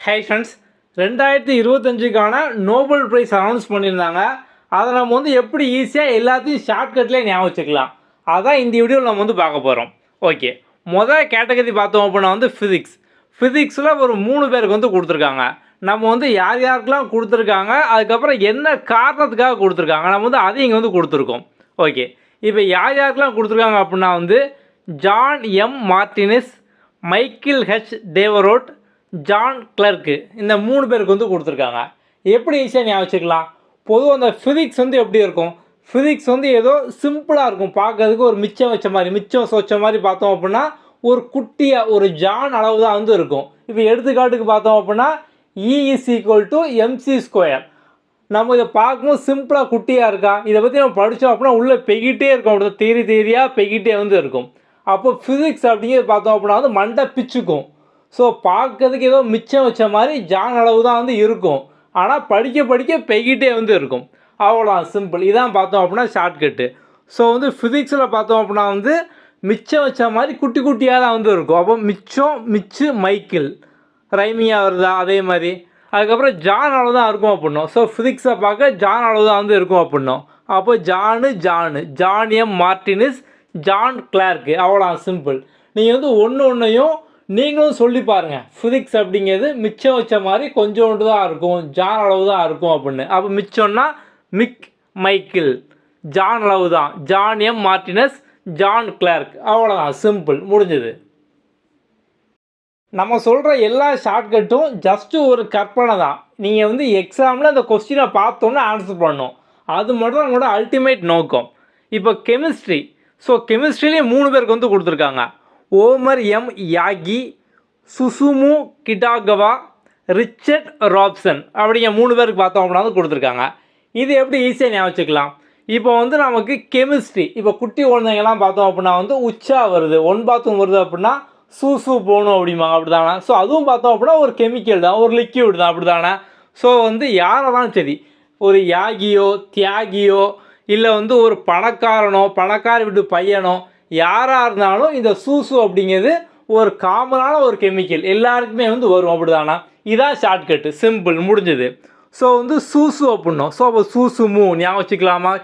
High friends, 2025க்கான Nobel prize announce பண்ணியிருந்தாங்க. அதை நம்ம வந்து எப்படி ஈஸியாக எல்லாத்தையும் ஷார்ட்கட்லேயே ஞாபகம் வச்சுக்கலாம், அதான் இந்த வீடியோவில் நம்ம வந்து பார்க்க போகிறோம். ஓகே, மொதல் கேட்டகரி பார்த்தோம் அப்படின்னா வந்து ஃபிசிக்ஸில் ஒரு 3 பேருக்கு வந்து கொடுத்துருக்காங்க. நம்ம வந்து யார் யாருக்கெல்லாம் கொடுத்துருக்காங்க, அதுக்கப்புறம் என்ன காரணத்துக்காக கொடுத்துருக்காங்க, நம்ம வந்து அதையும் இங்கே வந்து கொடுத்துருக்கோம். ஓகே, இப்போ யார் யாருக்கெல்லாம் கொடுத்துருக்காங்க அப்படின்னா வந்து John M Martinis, Michael H Devoret, John Clarke, இந்த 3 பேருக்கு வந்து கொடுத்துருக்காங்க. எப்படி ஈஸியாக ஞாபகம் வச்சுக்கலாம்? பொதுவாக அந்த ஃபிசிக்ஸ் வந்து எப்படி இருக்கும், ஃபிசிக்ஸ் வந்து ஏதோ சிம்பிளாக இருக்கும், பார்க்கறதுக்கு ஒரு மிச்சம் வச்ச மாதிரி பார்த்தோம் அப்படின்னா ஒரு குட்டியாக ஒரு ஜான் அளவு தான் வந்து இருக்கும். இப்போ எடுத்துக்காட்டுக்கு பார்த்தோம் அப்படின்னா E = mc². நம்ம இதை பார்க்கும்போது சிம்பிளாக குட்டியாக இருக்கா, இதை பற்றி நம்ம படித்தோம் அப்படின்னா உள்ளே பெய்கிட்டே இருக்கும், அப்படி தேரியாக பெய்கிட்டே வந்து இருக்கும். அப்போ ஃபிசிக்ஸ் அப்படிங்கிறது பார்த்தோம் அப்படின்னா வந்து மண்டை பிச்சுக்கும். ஸோ பார்க்கறதுக்கு ஏதோ மிச்சம் வச்ச மாதிரி ஜான் அளவு தான் வந்து இருக்கும், ஆனால் படிக்க பெய்கிட்டே வந்து இருக்கும். அவ்வளோதான், சிம்பிள். இதான் பார்த்தோம் அப்படின்னா ஷார்ட்கட்டு. ஸோ வந்து ஃபிசிக்ஸில் பார்த்தோம் அப்படின்னா வந்து மிச்சம் வச்ச மாதிரி குட்டியாக தான் வந்து இருக்கும். அப்போ மிச்சு மைக்கிள் ரைமியாக வருதா, அதே மாதிரி. அதுக்கப்புறம் ஜான் அளவு தான் இருக்கும் அப்படின்னோம். ஸோ ஃபிசிக்ஸை பார்க்க ஜான் அளவு தான் வந்து இருக்கும் அப்படின்னோம். அப்போ John M Martinez, John Clark, அவ்வளோ சிம்பிள். நீங்கள் வந்து ஒன்றையும் நீங்களும் சொல்லி பாருங்கள். ஃபிசிக்ஸ் அப்படிங்கிறது மிச்சம் வச்ச மாதிரி கொஞ்சோண்டு தான் இருக்கும், ஜான் அளவு தான் இருக்கும் அப்படின்னு. அப்போ மிச்சம்னா மைக்கிள், ஜான் அளவு தான் John M Martinez, John Clark, அவ்வளோதான், சிம்பிள், முடிஞ்சது. நம்ம சொல்கிற எல்லா ஷார்ட்கட்டும் ஜஸ்ட்டு ஒரு கற்பனை தான். நீங்கள் வந்து எக்ஸாமில் அந்த கொஸ்டினை பார்த்தோன்னே ஆன்சர் பண்ணணும், அது மட்டும் தான் உங்களோட அல்டிமேட் நோக்கம். இப்போ கெமிஸ்ட்ரி. ஸோ கெமிஸ்ட்ரிலேயே 3 பேருக்கு வந்து கொடுத்துருக்காங்க. Omar M Yaghi, Susumu Kitagawa, Richard Robson அப்படிங்கிற 3 பேருக்கு பார்த்தோம் அப்படின்னா வந்து கொடுத்துருக்காங்க. இது எப்படி ஈஸியாக ஞாபகம் வச்சுக்கலாம்? இப்போ வந்து நமக்கு கெமிஸ்ட்ரி, இப்போ குட்டி குழந்தைங்கள்லாம் பார்த்தோம் அப்படின்னா வந்து உச்சா வருது, 1 பாத்ரூம் வருது அப்படின்னா சூசு போகணும் அப்படிம்பாங்க, அப்படி தானே? ஸோ அதுவும் பார்த்தோம் அப்படின்னா ஒரு கெமிக்கல் தான், ஒரு லிக்யூட் தான், அப்படி தானே? ஸோ வந்து யாரெல்லாம் சரி, ஒரு யாகியோ தியாகியோ இல்லை வந்து ஒரு பணக்கார வீட்டு பையனோ யாராக இருந்தாலும் இந்த சூசு அப்படிங்கிறது ஒரு காமனான ஒரு கெமிக்கல், எல்லாருக்குமே வந்து வரும், அப்படி தானே? இதான் ஷார்ட்கட்டு, சிம்பிள், முடிஞ்சது. ஸோ வந்து சூசு அப்படின்னோம். ஸோ அப்போ சூசுமு ஞாபகம் வச்சுக்கலாமா?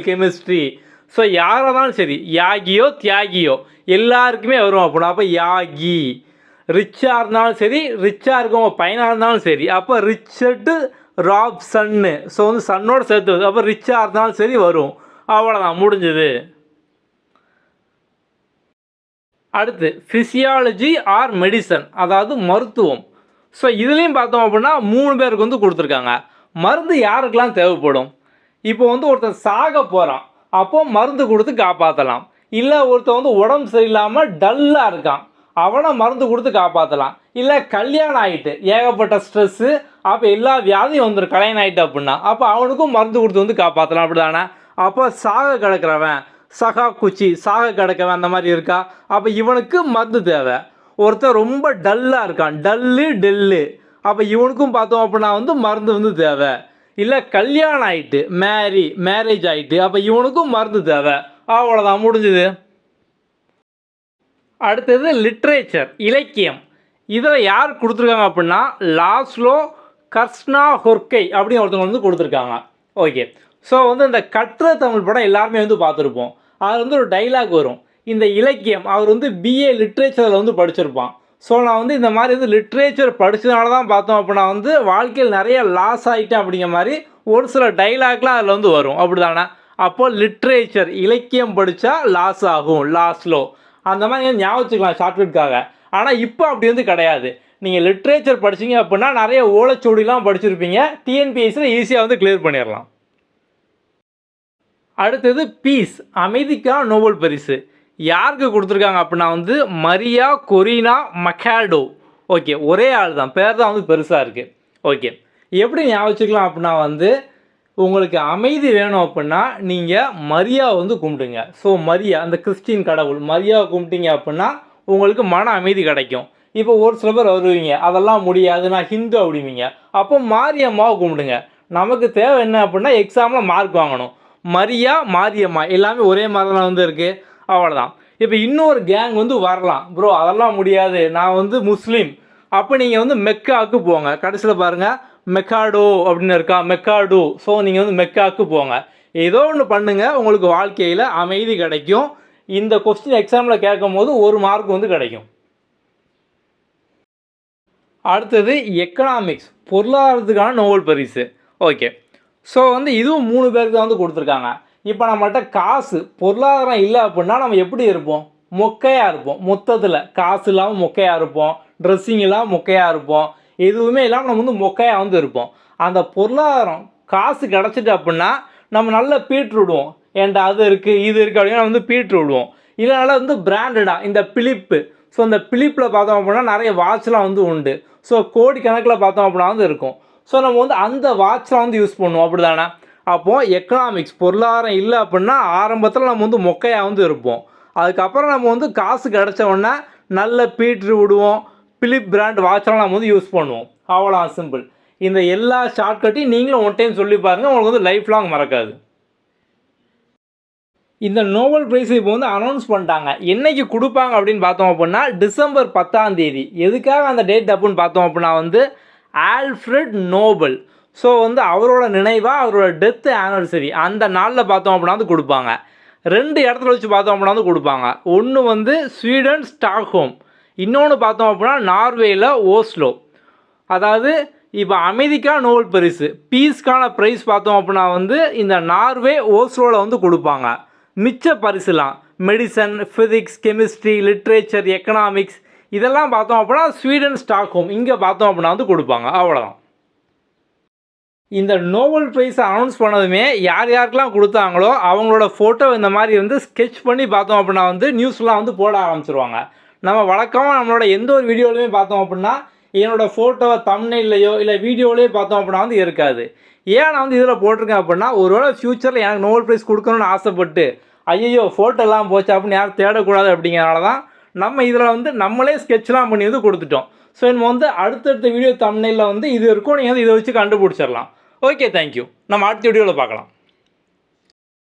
கெமிஸ்ட்ரி. ஸோ யாராக இருந்தாலும் சரி, யாகியோ தியாகியோ எல்லாருக்குமே வரும் அப்படின்னா அப்போ யாகி. ரிச்சாக இருந்தாலும் சரி, ரிச்சாக இருக்கவங்க பையனாக இருந்தாலும் சரி, அப்போ ரிச்சர்டு ராப்சன்னு. ஸோ வந்து சன்னோட சேர்த்து வருது, அப்போ ரிச்சாக இருந்தாலும் சரி வரும், அவ்வளோதான், முடிஞ்சது. அடுத்து ஃபிசியாலஜி ஆர் மெடிசன், அதாவது மருத்துவம். ஸோ இதுலேயும் பார்த்தோம் அப்படின்னா 3 பேருக்கு வந்து கொடுத்துருக்காங்க. மருந்து யாருக்கெல்லாம் தேவைப்படும்? இப்போ வந்து ஒருத்தன் சாக போகிறான், அப்போ மருந்து கொடுத்து காப்பாற்றலாம். இல்லை ஒருத்தன் வந்து உடம்பு சரியில்லாமல் டல்லாக இருக்கான், அவனை மருந்து கொடுத்து காப்பாற்றலாம். இல்லை கல்யாணம் ஆகிட்டு ஏகப்பட்ட ஸ்ட்ரெஸ்ஸு, அப்போ எல்லா வியாதியும் வந்துடும் கல்யாணம் ஆகிட்டு அப்படின்னா, அப்போ அவனுக்கும் மருந்து கொடுத்து வந்து காப்பாற்றலாம், அப்படி தானே? அப்போ சாக கிடக்கிறவன், சாக கிடக்கவன் அந்த மாதிரி இருக்கா, அப்போ இவனுக்கு மருந்து தேவை. ஒருத்தர் ரொம்ப டல்லாக இருக்கான், டெல்லு, அப்போ இவனுக்கும் பார்த்தோம் அப்படின்னா வந்து மருந்து வந்து தேவை. இல்லை கல்யாணம் ஆகிட்டு மேரேஜ் ஆகிட்டு, அப்போ இவனுக்கும் மருந்து தேவை, அவ்வளோதான், முடிஞ்சுது. அடுத்தது லிட்ரேச்சர், இலக்கியம். இதில் யார் கொடுத்துருக்காங்க அப்படின்னா லாஸ்லோ கர்ஸ்னாஹொர்கை அப்படின்னு ஒருத்தவங்க வந்து கொடுத்துருக்காங்க. ஓகே, ஸோ வந்து இந்த கற்ற தமிழ் படம் எல்லாருமே வந்து பார்த்துருப்போம். அது வந்து ஒரு டைலாக் வரும், இந்த இலக்கியம், அவர் வந்து BA லிட்ரேச்சரில் வந்து படிச்சிருப்பான். ஸோ நான் வந்து இந்த மாதிரி வந்து லிட்ரேச்சர் படித்ததுனால தான் பார்த்தோம் அப்படின்னா வந்து வாழ்க்கையில் நிறைய லாஸ் ஆகிட்டேன் அப்படிங்கிற மாதிரி ஒரு சில டைலாக்லாம் அதில் வந்து வரும், அப்படி தானே? அப்போது லிட்ரேச்சர், இலக்கியம் படித்தா லாஸ் ஆகும், லாஸ்லோ, அந்த மாதிரி ஞாபகம் வச்சுக்கலாம் ஷார்ட்கட்காக. ஆனால் இப்போ அப்படி வந்து கிடையாது. நீங்கள் லிட்ரேச்சர் படிச்சிங்க அப்படின்னா நிறைய ஓலைச்சுவடிலாம் படிச்சிருப்பீங்க, TNPSசியில் ஈஸியாக வந்து கிளியர் பண்ணிடலாம். அடுத்தது பீஸ், அமைதிக்கான நோபல் பரிசு. யாருக்கு கொடுத்துருக்காங்க அப்படின்னா வந்து மரியா கொரினா மக்காடோ. ஓகே, ஒரே ஆள் தான், பேர் தான் வந்து பெருசாக இருக்குது. ஓகே, எப்படி ஞாபகம் வச்சுக்கலாம் அப்படின்னா வந்து உங்களுக்கு அமைதி வேணும் அப்படின்னா நீங்கள் மரியாவை வந்து கும்பிடுங்க. ஸோ மரியா, அந்த கிறிஸ்டின் கடவுள், மரியாவை கும்பிட்டீங்க அப்படின்னா உங்களுக்கு மன அமைதி கிடைக்கும். இப்போ ஒரு சில பேர் வருவீங்க, அதெல்லாம் முடியாது, நான் ஹிந்து அப்படிவீங்க, அப்போ மாரியம்மாவை கும்பிடுங்க. நமக்கு தேவை என்ன அப்படின்னா எக்ஸாமில் மார்க் வாங்கணும். மாரியம்மா எல்லாமே ஒரே மாதிரி தான் வந்து இருக்குது, அவ்வளோதான். இப்போ இன்னொரு கேங் வந்து வரலாம், ப்ரோ அதெல்லாம் முடியாது, நான் வந்து முஸ்லீம், அப்போ நீங்கள் வந்து மெக்காவுக்கு போங்க. கடைசியில் பாருங்கள் மெக்காடோ அப்படின்னு இருக்கா, மெக்காடோ. ஸோ நீங்கள் வந்து மெக்காவுக்கு போங்க. ஏதோ ஒன்று பண்ணுங்கள், உங்களுக்கு வாழ்க்கையில் அமைதி கிடைக்கும். இந்த கொஸ்டின் எக்ஸாமில் கேட்கும் போது 1 மார்க் வந்து கிடைக்கும். அடுத்தது எக்கனாமிக்ஸ், பொருளாதாரத்துக்கான நோபல் பரிசு. ஓகே, ஸோ வந்து இதுவும் 3 பேருக்கு தான் வந்து கொடுத்துருக்காங்க. இப்போ நம்மகிட்ட காசு பொருளாதாரம் இல்லை அப்படின்னா நம்ம எப்படி இருப்போம்? மொக்கையாக இருப்போம். மொத்தத்தில் காசு இல்லாமல் மொக்கையாக இருப்போம், ட்ரெஸ்ஸிங் இல்லாமல் மொக்கையாக இருப்போம், எதுவுமே இல்லாமல் நம்ம வந்து மொக்கையாக வந்து இருப்போம். அந்த பொருளாதாரம் காசு கிடச்சிட்டு அப்படின்னா நம்ம நல்லா பீட்ரு விடுவோம். ஏன்டா அது இருக்குது இது இருக்குது அப்படின்னா வந்து பீட்ரு விடுவோம். இதனால வந்து பிராண்டடாக இந்த பிலிப்பு, ஸோ இந்த பிலிப்பில் பார்த்தோம் அப்படின்னா நிறைய வாட்ச்லாம் வந்து உண்டு. ஸோ கோடி கணக்கில் பார்த்தோம் அப்படின்னா வந்து இருக்கும். ஸோ நம்ம வந்து அந்த வாட்ச்லாம் வந்து யூஸ் பண்ணுவோம், அப்படி தானே? அப்போது எக்கனாமிக்ஸ் பொருளாதாரம் இல்லை அப்படின்னா ஆரம்பத்தில் நம்ம வந்து மொக்கையாக வந்து இருப்போம். அதுக்கப்புறம் நம்ம வந்து காசு கிடச்ச உடனே நல்ல பீட்ரு விடுவோம், பிலிப் பிராண்ட் வாட்ச்லாம் நம்ம வந்து யூஸ் பண்ணுவோம். அவ்வளோ சிம்பிள். இந்த எல்லா ஷார்ட்கட்டையும் நீங்களும் ஒன் டைம் சொல்லி பாருங்கள், உங்களுக்கு வந்து லைஃப் லாங் மறக்காது. இந்த நோபல் ப்ரைஸ் இப்போ வந்து அனௌன்ஸ் பண்ணிட்டாங்க. என்றைக்கு கொடுப்பாங்க அப்படின்னு பார்த்தோம் அப்படின்னா டிசம்பர் 10 எதுக்காக அந்த டேட் அப்படின்னு பார்த்தோம் அப்படின்னா வந்து ஆல்ஃப்ரெட் நோபல், ஸோ வந்து அவரோட நினைவாக அவரோட டெத் ஆனிவர்சரி அந்த நாளில் பார்த்தோம் அப்படின்னா வந்து கொடுப்பாங்க. 2 இடத்துல வச்சு பார்த்தோம் அப்படின்னா வந்து கொடுப்பாங்க. ஒன்று வந்து ஸ்வீடன் ஸ்டாக்ஹோம், இன்னொன்று பார்த்தோம் அப்படின்னா நார்வேயில் ஓஸ்லோ. அதாவது இப்போ அமைதிக்கான நோபல் பரிசு, பீஸ்க்கான ப்ரைஸ் பார்த்தோம் அப்படின்னா வந்து இந்த நார்வே ஓஸ்லோவில் வந்து கொடுப்பாங்க. மிச்ச பரிசுலாம் medicine, physics, chemistry, literature, economics இதெல்லாம் பார்த்தோம் அப்படின்னா ஸ்வீடன் ஸ்டாக்ஹோம் இங்கே பார்த்தோம் அப்படின்னா வந்து கொடுப்பாங்க. அவ்வளோதான். இந்த நோபல் ப்ரைஸை அனௌன்ஸ் பண்ணதுமே யார் யாருக்கெல்லாம் கொடுத்தாங்களோ அவங்களோட ஃபோட்டோ இந்த மாதிரி வந்து ஸ்கெட்ச் பண்ணி பார்த்தோம் அப்படின்னா வந்து நியூஸ்லாம் வந்து போட ஆரம்பிச்சிருவாங்க. நம்ம வழக்கமாக நம்மளோட எந்த ஒரு வீடியோலையுமே பார்த்தோம் அப்படின்னா என்னோடய ஃபோட்டோவை தம்ப்நெயில்லையோ இல்லை வீடியோலேயோ பார்த்தோம் அப்படின்னா வந்து இருக்காது. ஏன் நான் வந்து இதில் போட்டிருக்கேன் அப்படின்னா ஒருவேளை ஃப்யூச்சரில் எனக்கு நோபல் ப்ரைஸ் கொடுக்கணும்னு ஆசைப்பட்டு ஐயோ ஃபோட்டோலாம் போச்சு அப்படின்னு யாரும் தேடக்கூடாது அப்படிங்கிறனால தான் நம்ம இதில் வந்து நம்மளே ஸ்கெட்ச்லாம் பண்ணி வந்து கொடுத்துட்டோம். ஸோ நம்ம வந்து அடுத்தடுத்த வீடியோ தம்ப்நெயிலில் வந்து இது இருக்கும், நீங்கள் வந்து இதை வச்சு கண்டுபிடிச்சிடலாம். Okay, thank you. நம்ம அடுத்த வீடியோவில் பார்க்கலாம்.